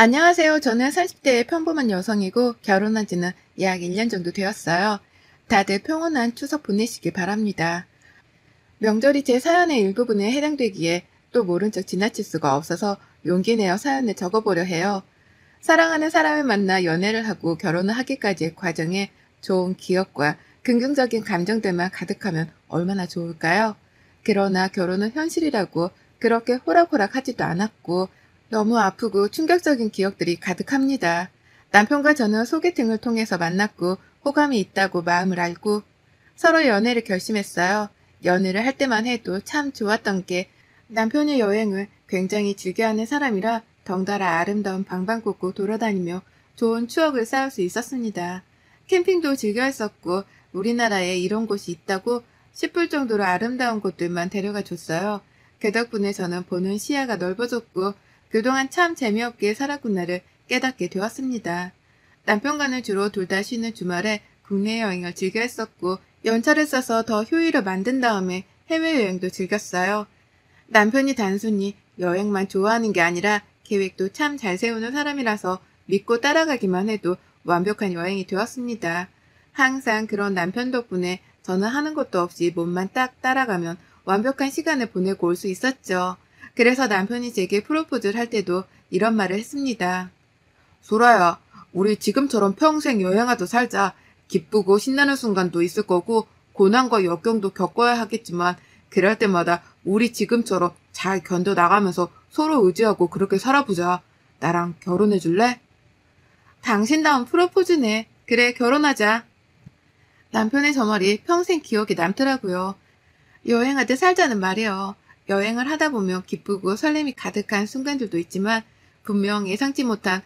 안녕하세요. 저는 40대의 평범한 여성이고 결혼한 지는 약 1년 정도 되었어요. 다들 평온한 추석 보내시길 바랍니다. 명절이 제 사연의 일부분에 해당되기에 또 모른 척 지나칠 수가 없어서 용기 내어 사연을 적어보려 해요. 사랑하는 사람을 만나 연애를 하고 결혼을 하기까지의 과정에 좋은 기억과 긍정적인 감정들만 가득하면 얼마나 좋을까요? 그러나 결혼은 현실이라고 그렇게 호락호락 하지도 않았고 너무 아프고 충격적인 기억들이 가득합니다. 남편과 저는 소개팅을 통해서 만났고 호감이 있다고 마음을 알고 서로 연애를 결심했어요. 연애를 할 때만 해도 참 좋았던 게 남편의 여행을 굉장히 즐겨하는 사람이라 덩달아 아름다운 방방곡곡 돌아다니며 좋은 추억을 쌓을 수 있었습니다. 캠핑도 즐겨 했었고 우리나라에 이런 곳이 있다고 싶을 정도로 아름다운 곳들만 데려가 줬어요. 그 덕분에 저는 보는 시야가 넓어졌고 그동안 참 재미없게 살았구나를 깨닫게 되었습니다. 남편과는 주로 둘 다 쉬는 주말에 국내 여행을 즐겨 했었고 연차를 써서 더 효율을 만든 다음에 해외여행도 즐겼어요. 남편이 단순히 여행만 좋아하는 게 아니라 계획도 참 잘 세우는 사람이라서 믿고 따라가기만 해도 완벽한 여행이 되었습니다. 항상 그런 남편 덕분에 저는 하는 것도 없이 몸만 딱 따라가면 완벽한 시간을 보내고 올 수 있었죠. 그래서 남편이 제게 프로포즈를 할 때도 이런 말을 했습니다. 소라야, 우리 지금처럼 평생 여행하듯 살자. 기쁘고 신나는 순간도 있을 거고 고난과 역경도 겪어야 하겠지만 그럴 때마다 우리 지금처럼 잘 견뎌나가면서 서로 의지하고 그렇게 살아보자. 나랑 결혼해 줄래? 당신다운 프로포즈네. 그래, 결혼하자. 남편의 저 말이 평생 기억에 남더라고요. 여행하듯 살자는 말이요. 여행을 하다 보면 기쁘고 설렘이 가득한 순간들도 있지만 분명 예상치 못한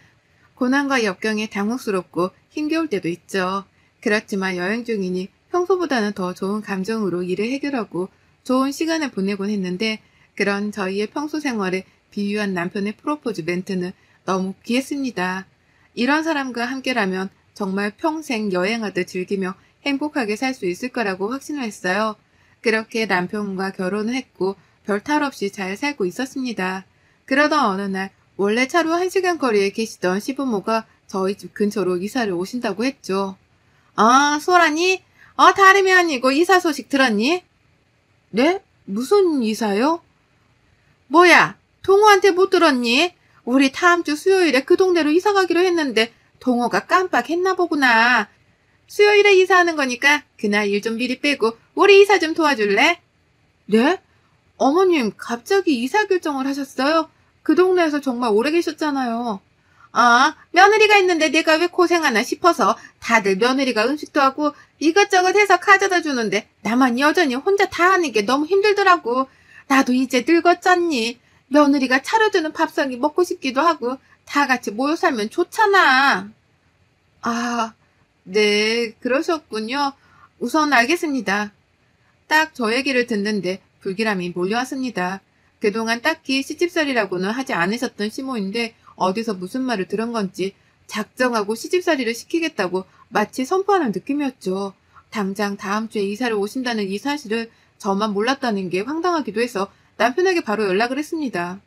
고난과 역경에 당혹스럽고 힘겨울 때도 있죠. 그렇지만 여행 중이니 평소보다는 더 좋은 감정으로 일을 해결하고 좋은 시간을 보내곤 했는데 그런 저희의 평소 생활에 비유한 남편의 프로포즈 멘트는 너무 귀했습니다. 이런 사람과 함께라면 정말 평생 여행하듯 즐기며 행복하게 살 수 있을 거라고 확신을 했어요. 그렇게 남편과 결혼을 했고 별 탈 없이 잘 살고 있었습니다. 그러던 어느 날 원래 차로 1시간 거리에 계시던 시부모가 저희 집 근처로 이사를 오신다고 했죠. 아, 소라니? 다름이 아니고 이사 소식 들었니? 네? 무슨 이사요? 뭐야, 동호한테 못 들었니? 우리 다음 주 수요일에 그 동네로 이사 가기로 했는데 동호가 깜빡했나 보구나. 수요일에 이사하는 거니까 그날 일 좀 미리 빼고 우리 이사 좀 도와줄래? 네? 어머님 갑자기 이사 결정을 하셨어요? 그 동네에서 정말 오래 계셨잖아요. 아, 며느리가 있는데 내가 왜 고생하나 싶어서 다들 며느리가 음식도 하고 이것저것 해서 가져다 주는데 나만 여전히 혼자 다 하는 게 너무 힘들더라고. 나도 이제 늙었잖니. 며느리가 차려주는 밥상이 먹고 싶기도 하고 다 같이 모여 살면 좋잖아. 아, 네, 그러셨군요. 우선 알겠습니다. 딱 저 얘기를 듣는데 불길함이 몰려왔습니다. 그동안 딱히 시집살이라고는 하지 않으셨던 시모인데 어디서 무슨 말을 들은 건지 작정하고 시집살이를 시키겠다고 마치 선포하는 느낌이었죠. 당장 다음 주에 이사를 오신다는 이 사실을 저만 몰랐다는 게 황당하기도 해서 남편에게 바로 연락을 했습니다.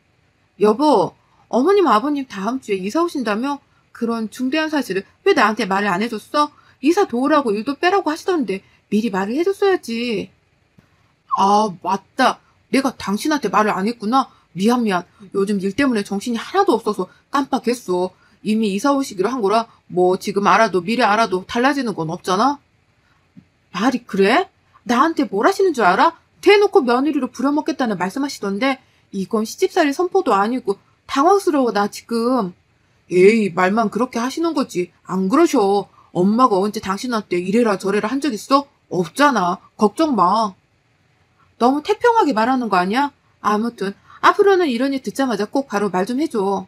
여보, 어머님 아버님 다음 주에 이사 오신다며? 그런 중대한 사실을 왜 나한테 말을 안 해줬어? 이사 도우라고 일도 빼라고 하시던데 미리 말을 해줬어야지. 아, 맞다. 내가 당신한테 말을 안 했구나. 미안. 요즘 일 때문에 정신이 하나도 없어서 깜빡했어. 이미 이사 오시기로 한 거라 뭐 지금 알아도 미리 알아도 달라지는 건 없잖아. 말이 그래? 나한테 뭘 하시는 줄 알아? 대놓고 며느리로 부려먹겠다는 말씀하시던데 이건 시집살이 선포도 아니고 당황스러워 나 지금. 에이, 말만 그렇게 하시는 거지. 안 그러셔. 엄마가 언제 당신한테 이래라 저래라 한 적 있어? 없잖아. 걱정 마. 너무 태평하게 말하는 거 아니야? 아무튼 앞으로는 이런 일 듣자마자 꼭 바로 말 좀 해줘.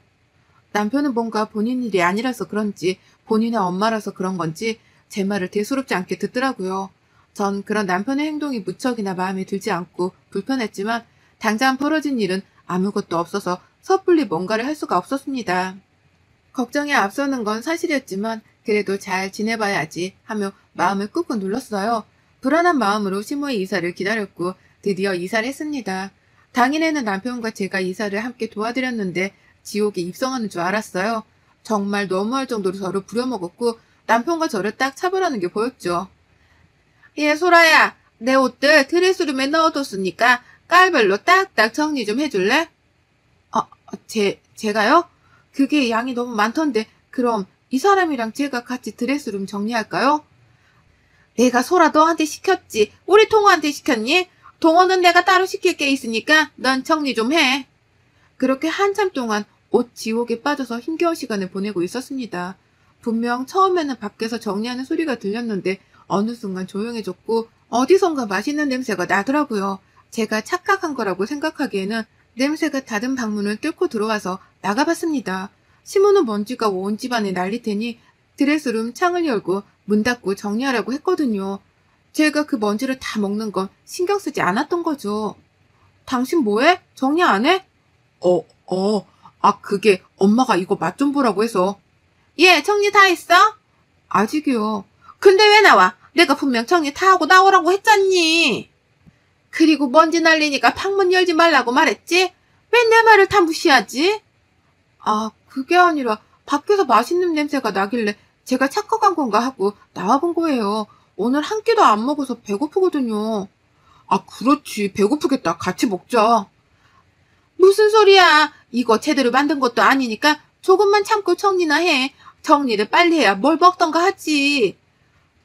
남편은 뭔가 본인 일이 아니라서 그런지 본인의 엄마라서 그런 건지 제 말을 대수롭지 않게 듣더라고요. 전 그런 남편의 행동이 무척이나 마음에 들지 않고 불편했지만 당장 벌어진 일은 아무것도 없어서 섣불리 뭔가를 할 수가 없었습니다. 걱정에 앞서는 건 사실이었지만 그래도 잘 지내봐야지 하며 마음을 꾹꾹 눌렀어요. 불안한 마음으로 시모의 이사를 기다렸고 드디어 이사를 했습니다. 당일에는 남편과 제가 이사를 함께 도와드렸는데 지옥에 입성하는 줄 알았어요. 정말 너무할 정도로 저를 부려먹었고 남편과 저를 딱 차별하는 게 보였죠. 예, 소라야. 내 옷들 드레스룸에 넣어뒀으니까 깔별로 딱딱 정리 좀 해줄래? 제가요? 그게 양이 너무 많던데 그럼 이 사람이랑 제가 같이 드레스룸 정리할까요? 내가 소라 너한테 시켰지. 우리 동호한테 시켰니? 동호는 내가 따로 시킬 게 있으니까 넌 정리 좀 해. 그렇게 한참 동안 옷 지옥에 빠져서 힘겨운 시간을 보내고 있었습니다. 분명 처음에는 밖에서 정리하는 소리가 들렸는데 어느 순간 조용해졌고 어디선가 맛있는 냄새가 나더라고요. 제가 착각한 거라고 생각하기에는 냄새가 닫은 방문을 뚫고 들어와서 나가봤습니다. 시모는 먼지가 온 집안에 날릴 테니 드레스룸 창을 열고 문 닫고 정리하라고 했거든요. 제가 그 먼지를 다 먹는 건 신경 쓰지 않았던 거죠. 당신 뭐해? 정리 안 해? 그게 엄마가 이거 맛 좀 보라고 해서. 예, 정리 다 했어? 아직이요. 근데 왜 나와? 내가 분명 정리 다 하고 나오라고 했잖니. 그리고 먼지 날리니까 방문 열지 말라고 말했지? 왜 내 말을 다 무시하지? 그게 아니라 밖에서 맛있는 냄새가 나길래 제가 착각한 건가 하고 나와본 거예요. 오늘 한 끼도 안 먹어서 배고프거든요. 그렇지. 배고프겠다. 같이 먹자. 무슨 소리야. 이거 제대로 만든 것도 아니니까 조금만 참고 정리나 해. 정리를 빨리 해야 뭘 먹던가 하지.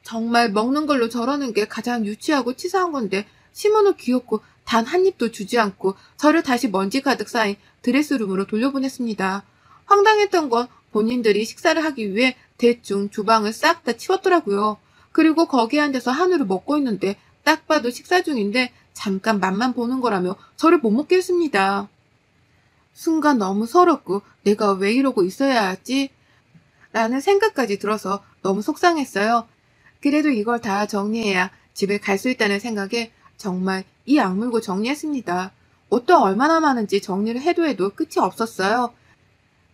정말 먹는 걸로 저러는 게 가장 유치하고 치사한 건데 시모는 귀엽고 단 한 입도 주지 않고 저를 다시 먼지 가득 쌓인 드레스룸으로 돌려보냈습니다. 황당했던 건 본인들이 식사를 하기 위해 대충 주방을 싹 다 치웠더라고요. 그리고 거기에 앉아서 한우를 먹고 있는데 딱 봐도 식사 중인데 잠깐 맛만 보는 거라며 저를 못 먹게 했습니다. 순간 너무 서럽고 내가 왜 이러고 있어야 하지? 라는 생각까지 들어서 너무 속상했어요. 그래도 이걸 다 정리해야 집에 갈 수 있다는 생각에 정말 이 악물고 정리했습니다. 옷도 얼마나 많은지 정리를 해도 끝이 없었어요.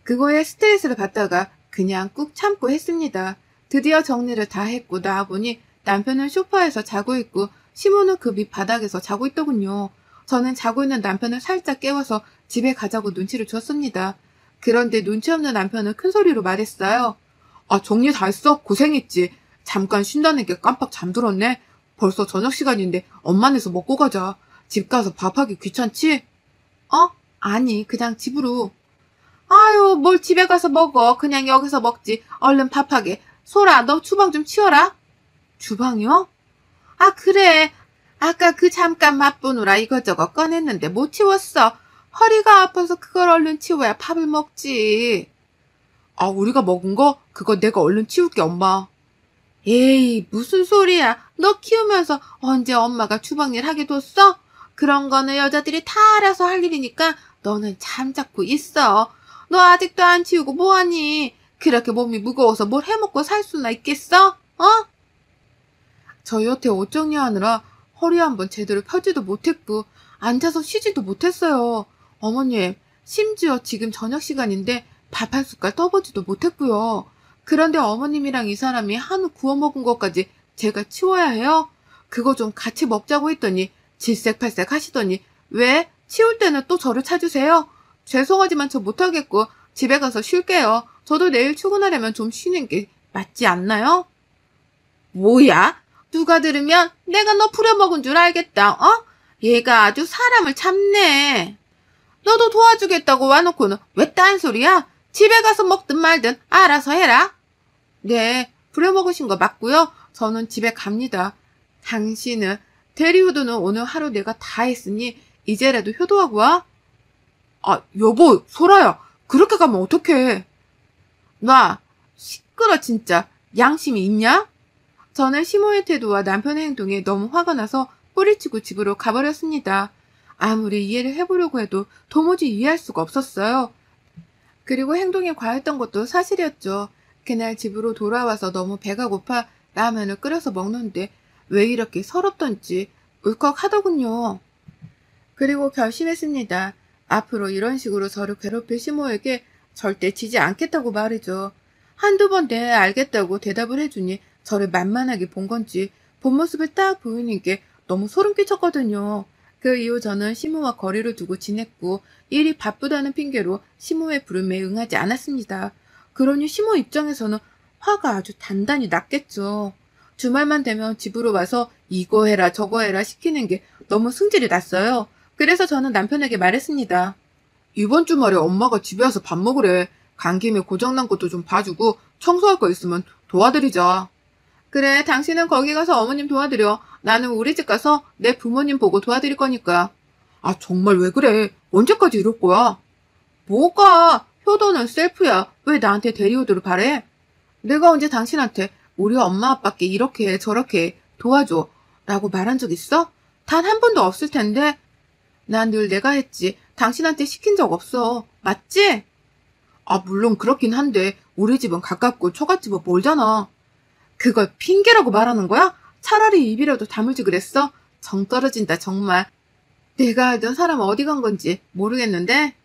그거에 스트레스를 받다가 그냥 꾹 참고 했습니다. 드디어 정리를 다 했고 나와보니 남편은 소파에서 자고 있고 시모는 그 밑 바닥에서 자고 있더군요. 저는 자고 있는 남편을 살짝 깨워서 집에 가자고 눈치를 줬습니다. 그런데 눈치 없는 남편은 큰 소리로 말했어요. 정리 다 했어? 고생했지. 잠깐 쉰다는 게 깜빡 잠들었네. 벌써 저녁 시간인데 엄마네서 먹고 가자. 집 가서 밥하기 귀찮지? 아니, 그냥 집으로. 아유, 뭘 집에 가서 먹어. 그냥 여기서 먹지. 얼른 밥하게. 소라, 너 주방 좀 치워라. 주방이요? 그래. 아까 그 잠깐 맛보느라 이것저것 꺼냈는데 못 치웠어. 허리가 아파서 그걸 얼른 치워야 밥을 먹지. 우리가 먹은 거? 그거 내가 얼른 치울게, 엄마. 에이, 무슨 소리야. 너 키우면서 언제 엄마가 주방일 하게 뒀어? 그런 거는 여자들이 다 알아서 할 일이니까 너는 잠자코 있어. 너 아직도 안 치우고 뭐하니? 그렇게 몸이 무거워서 뭘 해먹고 살 수나 있겠어? 저 여태 옷 정리하느라 허리 한번 제대로 펴지도 못했고 앉아서 쉬지도 못했어요. 어머님, 심지어 지금 저녁 시간인데 밥 한 숟갈 떠보지도 못했고요. 그런데 어머님이랑 이 사람이 한우 구워 먹은 것까지 제가 치워야 해요? 그거 좀 같이 먹자고 했더니 질색팔색 하시더니 왜? 치울 때는 또 저를 찾으세요? 죄송하지만 저 못하겠고 집에 가서 쉴게요. 저도 내일 출근하려면 좀 쉬는 게 맞지 않나요? 뭐야? 누가 들으면 내가 너 부려먹은 줄 알겠다. 얘가 아주 사람을 참네. 너도 도와주겠다고 와놓고는 왜 딴소리야? 집에 가서 먹든 말든 알아서 해라. 네, 부려먹으신 거 맞고요. 저는 집에 갑니다. 당신은 대리효도는 오늘 하루 내가 다 했으니 이제라도 효도하고 와. 여보, 소라야. 그렇게 가면 어떡해. 놔. 시끄러 진짜. 양심이 있냐? 저는 시모의 태도와 남편의 행동에 너무 화가 나서 뿌리치고 집으로 가버렸습니다. 아무리 이해를 해보려고 해도 도무지 이해할 수가 없었어요. 그리고 행동이 과했던 것도 사실이었죠. 그날 집으로 돌아와서 너무 배가 고파 라면을 끓여서 먹는데 왜 이렇게 서럽던지 울컥하더군요. 그리고 결심했습니다. 앞으로 이런 식으로 저를 괴롭힐 시모에게 절대 지지 않겠다고 말이죠. 한두 번 네 알겠다고 대답을 해주니 저를 만만하게 본 건지 본 모습을 딱 보이는 게 너무 소름 끼쳤거든요. 그 이후 저는 시모와 거리를 두고 지냈고 일이 바쁘다는 핑계로 시모의 부름에 응하지 않았습니다. 그러니 시모 입장에서는 화가 아주 단단히 났겠죠. 주말만 되면 집으로 와서 이거 해라 저거 해라 시키는 게 너무 승질이 났어요. 그래서 저는 남편에게 말했습니다. 이번 주말에 엄마가 집에 와서 밥 먹으래. 간 김에 고장난 것도 좀 봐주고 청소할 거 있으면 도와드리자. 그래, 당신은 거기 가서 어머님 도와드려. 나는 우리 집 가서 내 부모님 보고 도와드릴 거니까. 아, 정말 왜 그래? 언제까지 이럴 거야? 뭐가? 효도는 셀프야. 왜 나한테 대리효도를 바래? 내가 언제 당신한테 우리 엄마 아빠께 이렇게 해, 저렇게 해, 도와줘 라고 말한 적 있어? 단 한 번도 없을 텐데. 난 늘 내가 했지. 당신한테 시킨 적 없어. 맞지? 아, 물론 그렇긴 한데 우리 집은 가깝고 처갓집은 멀잖아. 그걸 핑계라고 말하는 거야? 차라리 입이라도 다물지 그랬어? 정 떨어진다 정말. 내가 알던 사람 어디 간 건지 모르겠는데.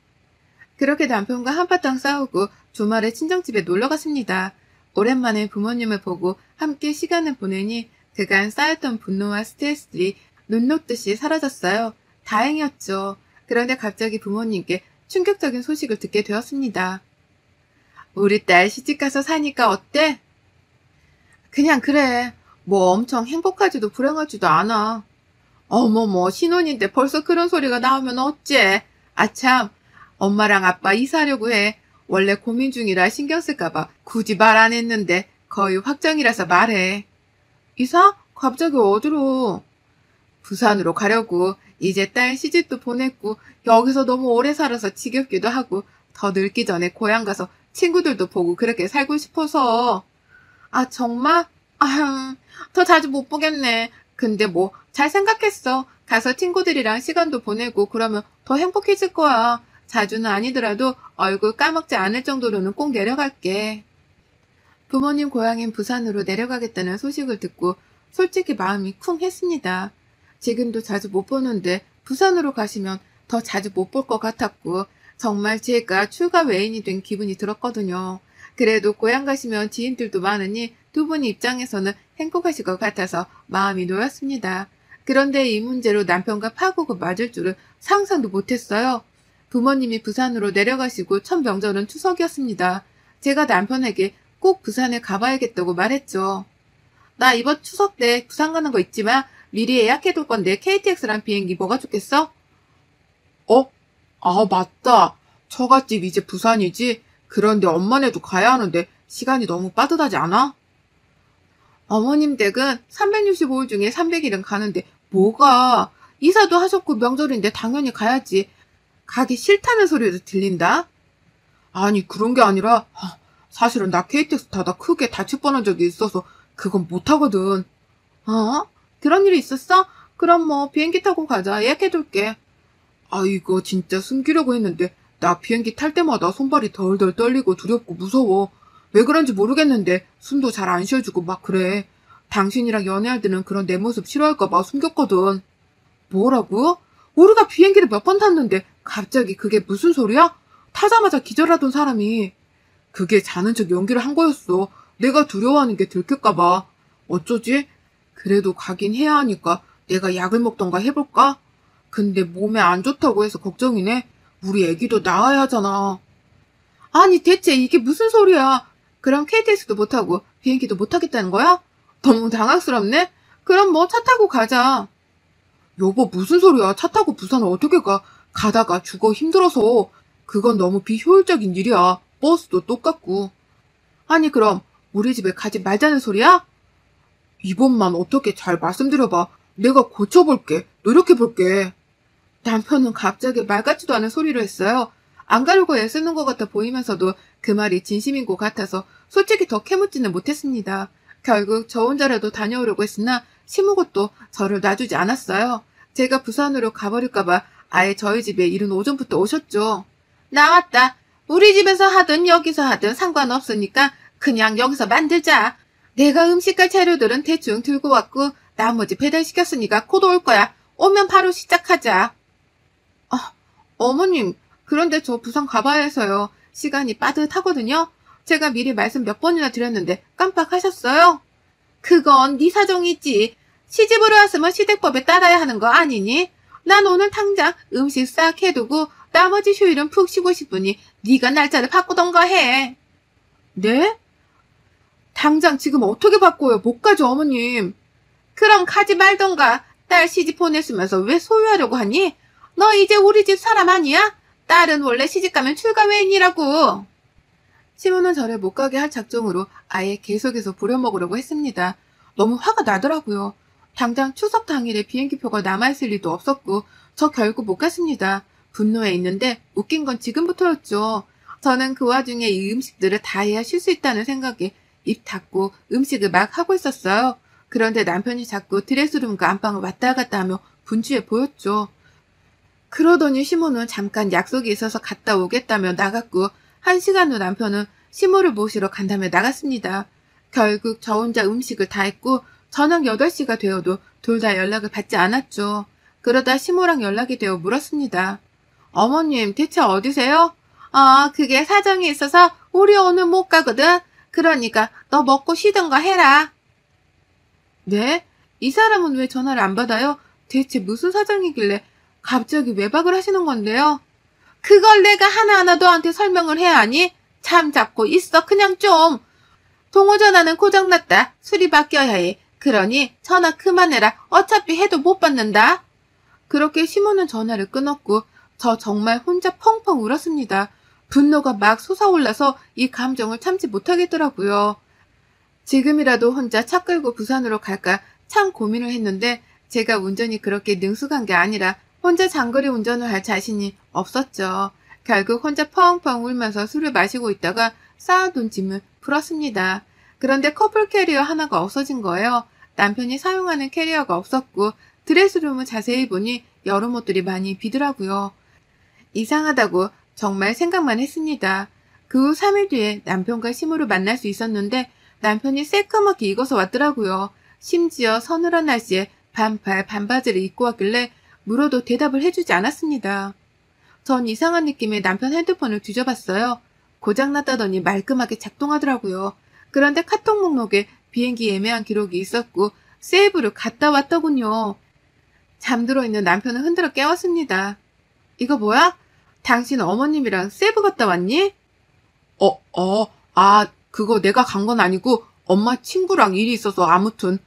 그렇게 남편과 한바탕 싸우고 주말에 친정집에 놀러 갔습니다. 오랜만에 부모님을 보고 함께 시간을 보내니 그간 쌓였던 분노와 스트레스들이 눈 녹듯이 사라졌어요. 다행이었죠. 그런데 갑자기 부모님께 충격적인 소식을 듣게 되었습니다. 우리 딸 시집가서 사니까 어때? 그냥 그래. 뭐 엄청 행복하지도 불행하지도 않아. 어머머, 신혼인데 벌써 그런 소리가 나오면 어째? 아참, 엄마랑 아빠 이사하려고 해. 원래 고민 중이라 신경 쓸까봐 굳이 말 안 했는데 거의 확정이라서 말해. 이사? 갑자기 어디로? 부산으로 가려고. 이제 딸 시집도 보냈고 여기서 너무 오래 살아서 지겹기도 하고 더 늙기 전에 고향 가서 친구들도 보고 그렇게 살고 싶어서. 아, 정말? 아휴, 더 자주 못 보겠네. 근데 뭐 잘 생각했어. 가서 친구들이랑 시간도 보내고 그러면 더 행복해질 거야. 자주는 아니더라도 얼굴 까먹지 않을 정도로는 꼭 내려갈게. 부모님 고향인 부산으로 내려가겠다는 소식을 듣고 솔직히 마음이 쿵 했습니다. 지금도 자주 못 보는데 부산으로 가시면 더 자주 못 볼 것 같았고 정말 제가 출가 외인이 된 기분이 들었거든요. 그래도 고향 가시면 지인들도 많으니 두 분 입장에서는 행복하실 것 같아서 마음이 놓였습니다. 그런데 이 문제로 남편과 파국을 맞을 줄은 상상도 못했어요. 부모님이 부산으로 내려가시고 첫 명절은 추석이었습니다. 제가 남편에게 꼭 부산에 가봐야겠다고 말했죠. 나 이번 추석 때 부산 가는 거 있지만 미리 예약해둘 건데 KTX랑 비행기 뭐가 좋겠어? 아, 맞다. 처갓집 이제 부산이지? 그런데 엄마네도 가야 하는데 시간이 너무 빠듯하지 않아? 어머님 댁은 365일 중에 300일은 가는데 뭐가? 이사도 하셨고 명절인데 당연히 가야지. 가기 싫다는 소리도 들린다? 아니, 그런 게 아니라 사실은 나 KTX 타다 크게 다칠 뻔한 적이 있어서 그건 못하거든. 어? 그런 일이 있었어? 그럼 뭐 비행기 타고 가자. 예약해둘게. 아, 이거 진짜 숨기려고 했는데 나 비행기 탈 때마다 손발이 덜덜 떨리고 두렵고 무서워. 왜 그런지 모르겠는데 숨도 잘 안 쉬어주고 막 그래. 당신이랑 연애할 때는 그런 내 모습 싫어할까 봐 숨겼거든. 뭐라고? 우리가 비행기를 몇 번 탔는데 갑자기 그게 무슨 소리야? 타자마자 기절하던 사람이. 그게 자는 척 연기를 한 거였어. 내가 두려워하는 게 들킬까 봐. 어쩌지? 그래도 가긴 해야 하니까 내가 약을 먹던가 해볼까? 근데 몸에 안 좋다고 해서 걱정이네. 우리 애기도 낳아야 하잖아. 아니, 대체 이게 무슨 소리야? 그럼 KTX도 못 타고 비행기도 못 타겠다는 거야? 너무 당황스럽네? 그럼 뭐 차 타고 가자. 여보, 무슨 소리야? 차 타고 부산을 어떻게 가? 가다가 죽어 힘들어서. 그건 너무 비효율적인 일이야. 버스도 똑같고. 아니, 그럼 우리 집에 가지 말자는 소리야? 이번만 어떻게 잘 말씀드려봐. 내가 고쳐볼게. 노력해볼게. 남편은 갑자기 말 같지도 않은 소리를 했어요. 안 가려고 애쓰는 것 같아 보이면서도 그 말이 진심인 것 같아서 솔직히 더 캐묻지는 못했습니다. 결국 저 혼자라도 다녀오려고 했으나 시무것도 저를 놔주지 않았어요. 제가 부산으로 가버릴까봐 아예 저희 집에 이른 오전부터 오셨죠. 나왔다. 우리 집에서 하든 여기서 하든 상관없으니까 그냥 여기서 만들자. 내가 음식할 재료들은 대충 들고 왔고 나머지 배달시켰으니까 곧 올 거야. 오면 바로 시작하자. 아, 어머님, 그런데 저 부산 가봐야 해서요. 시간이 빠듯하거든요. 제가 미리 말씀 몇 번이나 드렸는데 깜빡하셨어요? 그건 네 사정이지. 시집으로 왔으면 시댁법에 따라야 하는 거 아니니? 난 오늘 당장 음식 싹 해두고 나머지 휴일은 푹 쉬고 싶으니 네가 날짜를 바꾸던가 해. 네? 당장 지금 어떻게 바꿔요? 못 가죠, 어머님. 그럼 가지 말던가. 딸 시집 보냈으면서 왜 소유하려고 하니? 너 이제 우리 집 사람 아니야? 딸은 원래 시집가면 출가 외인이라고. 시모는 저를 못 가게 할 작정으로 아예 계속해서 부려먹으려고 했습니다. 너무 화가 나더라고요. 당장 추석 당일에 비행기표가 남아있을 리도 없었고 저 결국 못 갔습니다. 분노해 있는데 웃긴 건 지금부터였죠. 저는 그 와중에 이 음식들을 다 해야 쉴 수 있다는 생각에 입 닫고 음식을 막 하고 있었어요. 그런데 남편이 자꾸 드레스룸과 안방을 왔다 갔다 하며 분주해 보였죠. 그러더니 시모는 잠깐 약속이 있어서 갔다 오겠다며 나갔고 1시간 후 남편은 시모를 모시러 간다며 나갔습니다. 결국 저 혼자 음식을 다 했고 저녁 8시가 되어도 둘 다 연락을 받지 않았죠. 그러다 시모랑 연락이 되어 물었습니다. 어머님 대체 어디세요? 그게 사정이 있어서 우리 오늘 못 가거든. 그러니까 너 먹고 쉬던가 해라. 네? 이 사람은 왜 전화를 안 받아요? 대체 무슨 사정이길래 갑자기 외박을 하시는 건데요? 그걸 내가 하나하나 너한테 설명을 해야 하니? 참 잡고 있어 그냥 좀. 동호전화는 고장났다. 수리 바뀌어야 해. 그러니 전화 그만해라. 어차피 해도 못 받는다. 그렇게 시모는 전화를 끊었고 저 정말 혼자 펑펑 울었습니다. 분노가 막 솟아올라서 이 감정을 참지 못하겠더라고요. 지금이라도 혼자 차 끌고 부산으로 갈까 참 고민을 했는데 제가 운전이 그렇게 능숙한 게 아니라 혼자 장거리 운전을 할 자신이 없었죠. 결국 혼자 펑펑 울면서 술을 마시고 있다가 쌓아둔 짐을 풀었습니다. 그런데 커플 캐리어 하나가 없어진 거예요. 남편이 사용하는 캐리어가 없었고 드레스룸을 자세히 보니 여름 옷들이 많이 비더라고요. 이상하다고 정말 생각만 했습니다. 그 후 3일 뒤에 남편과 시모를 만날 수 있었는데 남편이 새까맣게 익어서 왔더라고요. 심지어 서늘한 날씨에 반팔 반바지를 입고 왔길래 물어도 대답을 해주지 않았습니다. 전 이상한 느낌에 남편 핸드폰을 뒤져봤어요. 고장났다더니 말끔하게 작동하더라고요. 그런데 카톡 목록에 비행기 예매한 기록이 있었고 세이브를 갔다 왔더군요. 잠들어 있는 남편을 흔들어 깨웠습니다. 이거 뭐야? 당신 어머님이랑 세이브 갔다 왔니? 그거 내가 간 건 아니고 엄마 친구랑 일이 있어서 아무튼.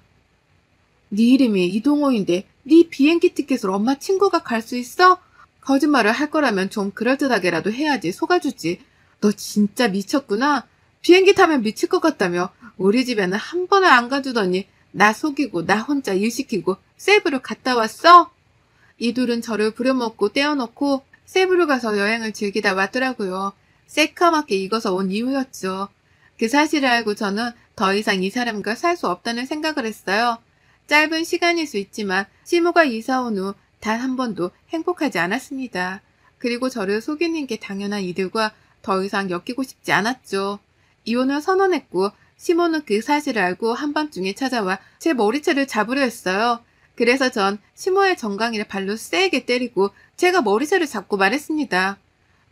네 이름이 이동호인데 네 비행기 티켓으로 엄마 친구가 갈 수 있어? 거짓말을 할 거라면 좀 그럴듯하게라도 해야지 속아주지. 너 진짜 미쳤구나. 비행기 타면 미칠 것 같다며 우리 집에는 한 번을 안 가주더니 나 속이고 나 혼자 일 시키고 세이브를 갔다 왔어? 이 둘은 저를 부려먹고 떼어놓고 세이브를 가서 여행을 즐기다 왔더라고요. 새까맣게 익어서 온 이유였죠. 그 사실을 알고 저는 더 이상 이 사람과 살 수 없다는 생각을 했어요. 짧은 시간일 수 있지만 시모가 이사 온 후 단 한 번도 행복하지 않았습니다. 그리고 저를 속이는 게 당연한 이들과 더 이상 엮이고 싶지 않았죠. 이혼을 선언했고 시모는 그 사실을 알고 한밤중에 찾아와 제 머리채를 잡으려 했어요. 그래서 전 시모의 정강이를 발로 세게 때리고 제가 머리채를 잡고 말했습니다.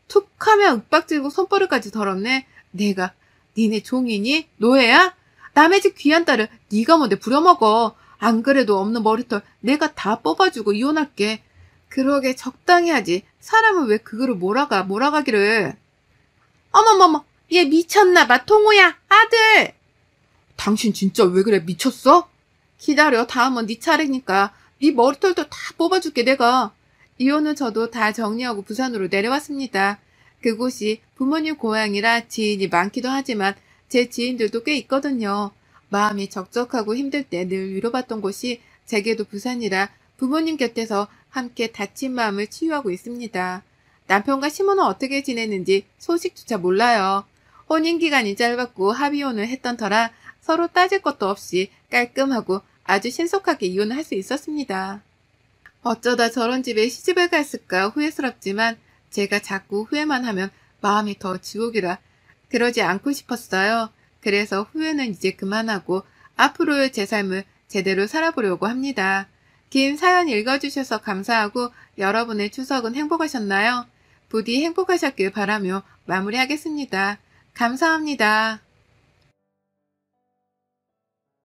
툭 하면 윽박지르고 손버릇까지 더럽네. 내가 니네 종이니? 노예야? 남의 집 귀한 딸을 네가 뭔데 부려먹어. 안 그래도 없는 머리털 내가 다 뽑아주고 이혼할게. 그러게 적당히 하지. 사람은 왜 그거를 몰아가기를. 어머머머, 얘 미쳤나봐. 동호야, 아들. 당신 진짜 왜 그래? 미쳤어? 기다려. 다음은 네 차례니까. 네 머리털도 다 뽑아줄게 내가. 이혼 후 저도 다 정리하고 부산으로 내려왔습니다. 그곳이 부모님 고향이라 지인이 많기도 하지만 제 지인들도 꽤 있거든요. 마음이 적적하고 힘들 때 늘 위로받던 곳이 제게도 부산이라 부모님 곁에서 함께 다친 마음을 치유하고 있습니다. 남편과 시모는 어떻게 지내는지 소식조차 몰라요. 혼인기간이 짧았고 합의혼을 했던 터라 서로 따질 것도 없이 깔끔하고 아주 신속하게 이혼을 할 수 있었습니다. 어쩌다 저런 집에 시집을 갔을까 후회스럽지만 제가 자꾸 후회만 하면 마음이 더 지옥이라 그러지 않고 싶었어요. 그래서 후회는 이제 그만하고 앞으로의 제 삶을 제대로 살아보려고 합니다. 긴 사연 읽어주셔서 감사하고 여러분의 추석은 행복하셨나요? 부디 행복하셨길 바라며 마무리하겠습니다. 감사합니다.